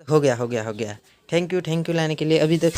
हो गया। Thank you लाने के लिए। अभी तक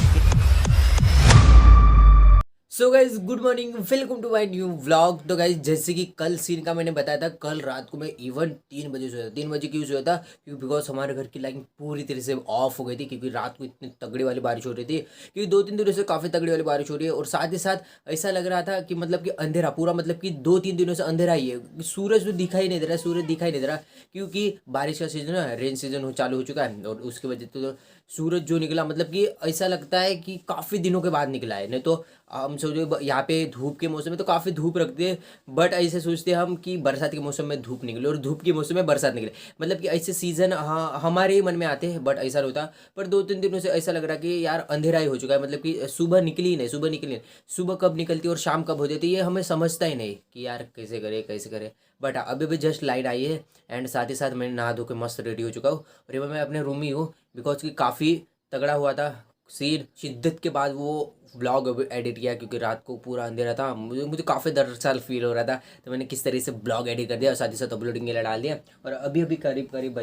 so guys good morning, welcome to my new vlog. तो गाइज जैसे कि कल सीन का मैंने बताया था, कल रात को मैं इवन 3 बजे सोया था। 3 बजे क्यों सोया था? क्योंकि बिकॉज हमारे घर की लाइट पूरी तरह से ऑफ हो गई थी, क्योंकि रात को इतनी तगड़ी वाली बारिश हो रही थी। क्योंकि 2-3 दिनों से काफ़ी तगड़ी वाली बारिश हो रही है, और साथ ही साथ ऐसा लग रहा था कि मतलब कि अंधेरा पूरा, मतलब कि 2-3 दिनों से अंधेरा ही है। सूरज तो दिखाई नहीं दे रहा, सूरज दिखाई नहीं दे रहा, क्योंकि बारिश का सीजन है, रेन सीजन चालू हो चुका है। और उसकी वजह से तो सूरज जो निकला, मतलब कि ऐसा लगता है कि काफ़ी दिनों के बाद निकला है। नहीं तो हम सोचो यहाँ पे धूप के मौसम में तो काफ़ी धूप रखते हैं, बट ऐसे सोचते हैं हम कि बरसात के मौसम में धूप निकले और धूप के मौसम में बरसात निकले, मतलब कि ऐसे सीजन हाँ हमारे ही मन में आते हैं, बट ऐसा नहीं होता। पर 2-3 दिनों से ऐसा लग रहा कि यार अंधेरा ही हो चुका है, मतलब कि सुबह निकली ही नहीं, सुबह निकली नहीं। सुबह कब निकलती है और शाम कब हो जाती है, ये हमें समझता ही नहीं कि यार कैसे करे कैसे करे। बट अभी भी जस्ट लाइट आई है, एंड साथ ही साथ मैंने नहा धो के मस्त रेडी हो चुका हूँ, और ये मैं अपने रूम में ही हूँ, बिकॉज कि काफ़ी तगड़ा हुआ था सीन। शिद्दत के बाद वो ब्लॉग एडिट किया, क्योंकि रात को पूरा अंधेरा था, मुझे काफ़ी डर सा फील हो रहा था। तो मैंने किस तरीके से ब्लॉग एडिट कर दिया और साथ ही साथ अपलोडिंग के लिए डाल दिया। और अभी करीब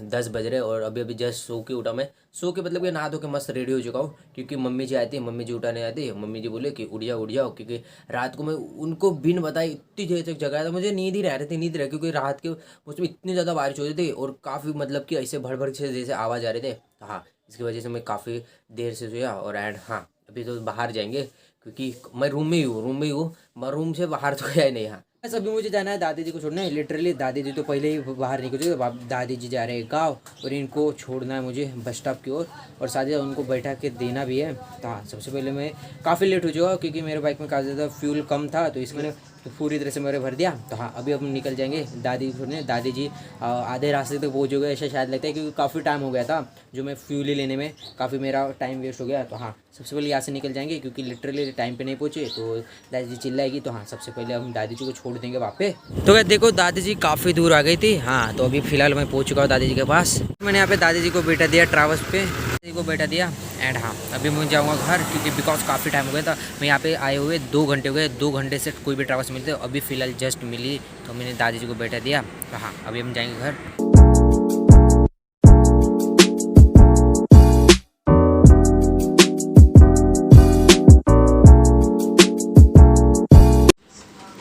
10 बज रहे, और अभी जस्ट सो के उठा मैं। सो के मतलब कि नहा धो के मस्त रेडी हो चुका हूँ, क्योंकि मम्मी जी आती है, मम्मी जी उठाने आती है। मम्मी जी बोले कि उठ जाओ, क्योंकि रात को मैं उनको बिन बताए इतनी देर तक जगाया था, मुझे नींद ही रह रही थी, नींद रह, क्योंकि रात के उसमें इतनी ज़्यादा बारिश हो रही थी, और काफ़ी मतलब कि ऐसे भड़ से जैसे आवाज़ आ रहे थे। हाँ, इसकी वजह से मैं काफ़ी देर से सोया। और एंड हाँ, अभी तो बाहर जाएंगे, क्योंकि मैं रूम में ही हूँ, मैं रूम से बाहर तो गया ही नहीं। हाँ, बस अभी मुझे जाना है दादी जी को छोड़ना है। लिटरली दादी जी तो पहले ही बाहर निकल चुके, अब दादी जी जा रहे हैं गाँव, और इनको छोड़ना है मुझे बस स्टॉप की ओर, और साथ ही उनको बैठा के देना भी है। तो हाँ, सबसे पहले मैं काफ़ी लेट हो चुका, क्योंकि मेरे बाइक में काफ़ी ज़्यादा फ्यूल कम था, तो इसलिए तो पूरी तरह से मेरे भर दिया। तो हाँ, अभी हम निकल जाएंगे दादी छोड़ने। दादी जी आधे रास्ते तक पहुँच गए ऐसा शायद लगता है, क्योंकि काफ़ी टाइम हो गया था जो मैं फ्यूल ही लेने में, काफ़ी मेरा टाइम वेस्ट हो गया। तो हाँ, सबसे पहले यहाँ से निकल जाएंगे, क्योंकि लिटरली टाइम पे नहीं पहुँचे तो दादी जी चिल्लाएगी। तो हाँ, सबसे पहले हम दादी जी को छोड़ देंगे वहाँ पे। तो क्या देखो, दादी जी काफ़ी दूर आ गई थी। हाँ, तो अभी फ़िलहाल मैं पहुँच चुका हूँ दादी जी के पास। मैंने यहाँ पे दादी जी को बैठा दिया ट्रैवल्स पे, दादी जी को बैठा दिया। एंड हाँ, अभी मैं जाऊँगा घर, क्योंकि बिकॉज काफ़ी टाइम हो गया था। मैं यहाँ पे आए हुए 2 घंटे हो गए, 2 घंटे से कोई भी ट्रैवल्स मिलते, अभी फ़िलहाल जस्ट मिली, तो मैंने दादी जी को बैठा दिया। तो हाँ, अभी हम जाएंगे घर।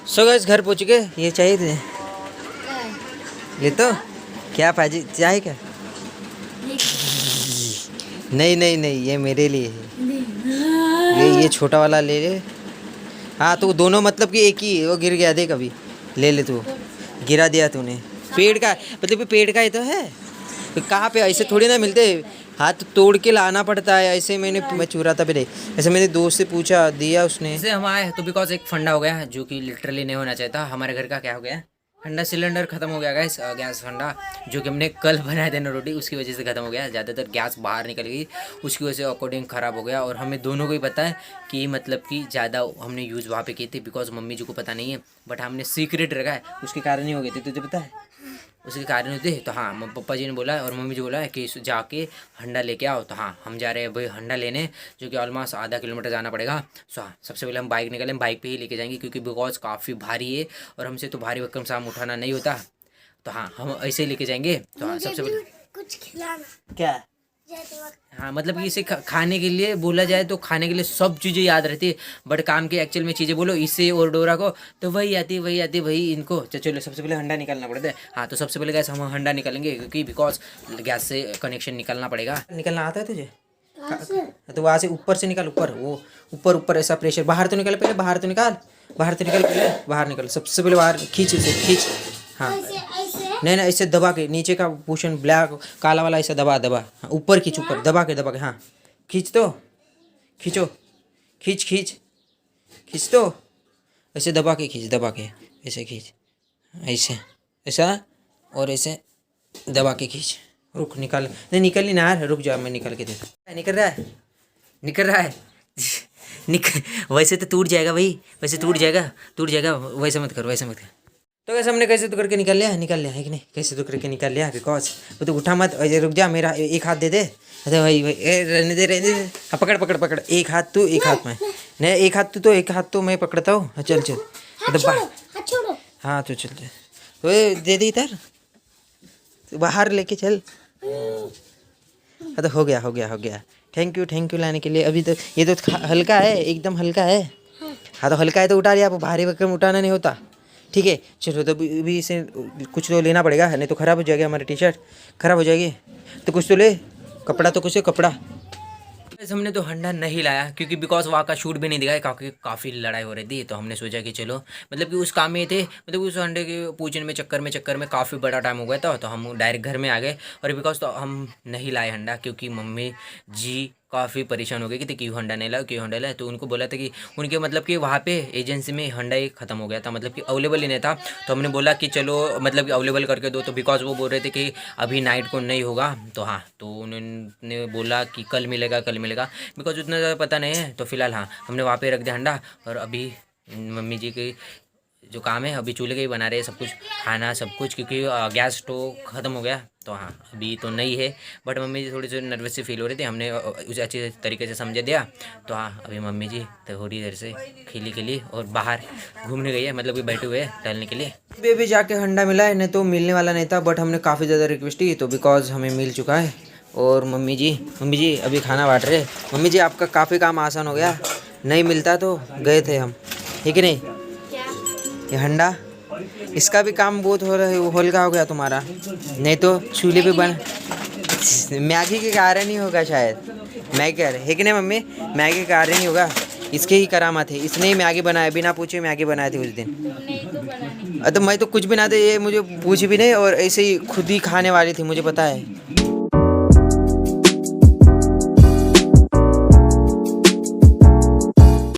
सो गाइस, घर पहुँच गए। ये चाहिए थे ले तो क्या पाजी चाहे क्या? नहीं, ये मेरे लिए है। ये छोटा वाला ले ले। हाँ, तो दोनों मतलब कि एक ही, वो गिर गया देख अभी। ले ले तू, गिरा दिया तूने। पेड़ का मतलब पेड़ का ही तो है, तो कहाँ पे ऐसे थोड़ी ना मिलते, हाथ तोड़ के लाना पड़ता है। ऐसे मैं चुराता भी नहीं, ऐसे मेरे दोस्त से पूछा, दिया उसने। ऐसे हम आए तो बिकॉज एक फंडा हो गया, जो कि लिटरली नहीं होना चाहिए था। हमारे घर का क्या हो गया, ठंडा सिलेंडर खत्म हो गया गैस फंडा, जो कि हमने कल बनाया था ना रोटी, उसकी वजह से ख़त्म हो गया। ज़्यादातर गैस बाहर निकल गई, उसकी वजह से अकॉर्डिंग ख़राब हो गया। और हमें दोनों को ही पता है कि मतलब कि ज़्यादा हमने यूज़ वहाँ पे किए थे, बिकॉज मम्मी जी को पता नहीं है, बट हमने सीक्रेट रखा है, उसके कारण ही हो गए थे, तुझे पता है उसके कारण होते। तो हाँ, पापा जी ने बोला और मम्मी जी बोला है कि जाके हंडा लेके आओ। तो हाँ, हम जा रहे हैं भाई हंडा लेने, जो कि ऑलमोस्ट आधा किलोमीटर जाना पड़ेगा। सो हाँ, सबसे पहले हम बाइक निकलें, बाइक पे ही लेके जाएंगे, क्योंकि बिकॉज काफ़ी भारी है, और हमसे तो भारी भरकम सामान उठाना नहीं होता। तो हाँ, हम ऐसे ही लेके जाएंगे। तो हाँ, सबसे पहले कुछ खिलाना क्या? हाँ, मतलब कि इसे खाने के लिए बोला जाए तो खाने के लिए सब चीज़ें याद रहती है, बट काम के एक्चुअल में चीज़ें बोलो इसे और डोरा को, तो वही आती वही इनको। चलो सबसे पहले हंडा निकालना पड़ता है। हाँ, तो सबसे पहले गैस हम हंडा निकालेंगे, क्योंकि बिकॉज गैस से कनेक्शन निकालना पड़ेगा। निकलना आता है तुझे? तो वहाँ से ऊपर से निकाल, ऊपर वो ऊपर ऐसा प्रेशर, बाहर तो निकाल पहले, बाहर निकल सबसे पहले बाहर खींच, उसे खींच। हाँ, नहीं ऐसे दबा के, नीचे का पोर्शन ब्लैक काला वाला ऐसा दबा। हाँ, ऊपर खींच, ऊपर दबा के। हाँ, खींच तो खींचो, खींच तो ऐसे दबा के ऐसे खींच, ऐसा और ऐसे दबा के खींच। रुक, निकाल, नहीं निकल नहीं ना, रुक जा, मैं निकाल के देता। निकल रहा है वैसे तो टूट जाएगा भाई, वैसे मत कर। तो कैसे हमने कैसे तो करके निकाल लिया है कि नहीं, कैसे तो करके निकाल लिया, बिकॉज वो तो उठा मत, रुक जा, मेरा एक हाथ दे दे। अरे भाई रहने दे। हाँ, पकड़, एक हाथ तू, एक हाथ मैं, नहीं एक हाथ तो मैं पकड़ता हूँ। चल हाँ, तो चल तो दे दे इधर, बाहर लेके चल, हाँ तो हो गया। थैंक यू लाने के लिए। अभी तो ये तो हल्का है, एकदम हल्का है। हाँ तो हल्का है तो उठा लिया, आप भारी भरकम उठाना नहीं होता। ठीक है चलो, तो अभी इसे कुछ तो लेना पड़ेगा, नहीं तो ख़राब हो जाएगा, हमारी टी शर्ट ख़राब हो जाएगी। तो कुछ तो ले, कपड़ा तो कुछ है, कपड़ा। हमने तो हंडा नहीं लाया क्योंकि बिकॉज वहाँ का शूट भी नहीं दिखाया, काफ़ी लड़ाई हो रही थी। तो हमने सोचा कि चलो, मतलब कि उस काम में थे, मतलब उस हंडे के पूजन में चक्कर में काफ़ी बड़ा टाइम हो गया था। तो हम डायरेक्ट घर में आ गए। और बिकॉज तो हम नहीं लाए हंडा क्योंकि मम्मी जी काफ़ी परेशान हो गई कि क्यों हंडा नहीं लाया, क्यों हंडा लाया। तो उनको बोला था कि उनके मतलब कि वहाँ पे एजेंसी में हंडा ही ख़त्म हो गया था, मतलब कि अवेलेबल ही नहीं था। तो हमने बोला कि चलो मतलब कि अवेलेबल करके दो। तो बिकॉज वो बोल रहे थे कि अभी नाइट को नहीं होगा। तो हाँ, तो उन्होंने बोला कि कल मिलेगा। बिकॉज उतना ज़्यादा पता नहीं है। तो फिलहाल हाँ, हमने वहाँ पे रख दिया हंडा। और अभी मम्मी जी की जो काम है, अभी चूल्हे के ही बना रहे हैं सब कुछ, खाना सब कुछ, क्योंकि गैस स्टोव ख़त्म हो गया। तो हाँ, अभी तो नहीं है, बट मम्मी जी थोड़ी सी नर्वस सी फील हो रही थी। हमने उसे अच्छे तरीके से समझा दिया। तो हाँ, अभी मम्मी जी थोड़ी देर से खेली और बाहर घूमने गई है, मतलब कि बैठे हुए हैं टहलने के लिए। बेबी जाके हंडा मिला है, नहीं तो मिलने वाला नहीं था, बट हमने काफ़ी ज़्यादा रिक्वेस्ट की तो बिकॉज हमें मिल चुका है। और मम्मी जी अभी खाना बांट रहे। मम्मी जी आपका काफ़ी काम आसान हो गया, नहीं मिलता तो गए थे हम, ठीक है नहीं? ये हंडा, इसका भी काम बहुत हो रहा है, हल्का हो गया तुम्हारा। नहीं तो चूल्हे पे बन मैगी के कारण ही होगा शायद। मैगी है कि नहीं मम्मी? मैगी के कारण ही होगा, इसके ही करामात है। इसने ही मैगी बनाया, बिना पूछे मैगी बनाए थे उस दिन। तो मैं तो कुछ भी ना थे, ये मुझे पूछ भी नहीं और ऐसे ही खुद ही खाने वाली थी, मुझे पता है।